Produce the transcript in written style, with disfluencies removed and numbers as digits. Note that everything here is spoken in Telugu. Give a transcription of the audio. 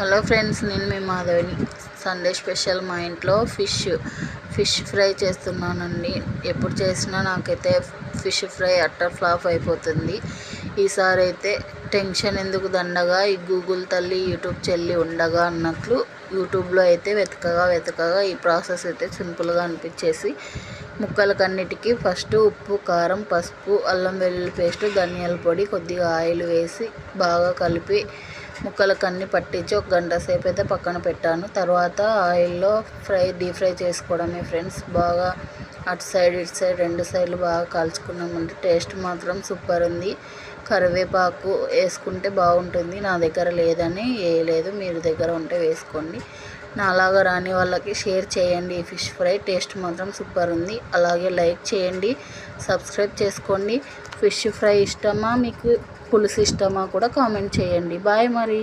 హలో ఫ్రెండ్స్, నేను మీ మాధవిని. సండే స్పెషల్ మా ఇంట్లో ఫిష్ ఫ్రై చేస్తున్నానండి. ఎప్పుడు చేసినా నాకైతే ఫిష్ ఫ్రై అట్టర్ ఫ్లాప్ అయిపోతుంది. ఈసారి అయితే టెన్షన్ ఎందుకు దండగా, ఈ గూగుల్ తల్లి యూట్యూబ్ చెల్లి ఉండగా అన్నట్లు యూట్యూబ్లో అయితే వెతకగా ఈ ప్రాసెస్ అయితే సింపుల్గా అనిపించేసి ముక్కలకన్నిటికీ ఫస్ట్ ఉప్పు, కారం, పసుపు, అల్లం వెల్లుల్లి పేస్టు, ధనియాల పొడి, కొద్దిగా ఆయిల్ వేసి బాగా కలిపి ముక్కలకన్నీ పట్టించి ఒక గంట సేపు అయితే పక్కన పెట్టాను. తర్వాత ఆయిల్లో డీప్ ఫ్రై చేసుకోవడమే ఫ్రెండ్స్. బాగా అటు సైడ్ ఇటు సైడ్ రెండు సైడ్లు బాగా కాల్చుకున్నామంటే టేస్ట్ మాత్రం సూపర్ ఉంది. కరివేపాకు వేసుకుంటే బాగుంటుంది. నా దగ్గర లేదని వేయలేదు, మీరు దగ్గర ఉంటే వేసుకోండి. నాలాగా రాని వాళ్ళకి షేర్ చేయండి. ఈ ఫిష్ ఫ్రై టేస్ట్ మాత్రం సూపర్ ఉంది. అలాగే లైక్ చేయండి, సబ్స్క్రైబ్ చేసుకోండి. ఫిష్ ఫ్రై ఇష్టమా మీకు, పులుసు ఇష్టమా కూడా కామెంట్ చేయండి. బాయ్ మరి.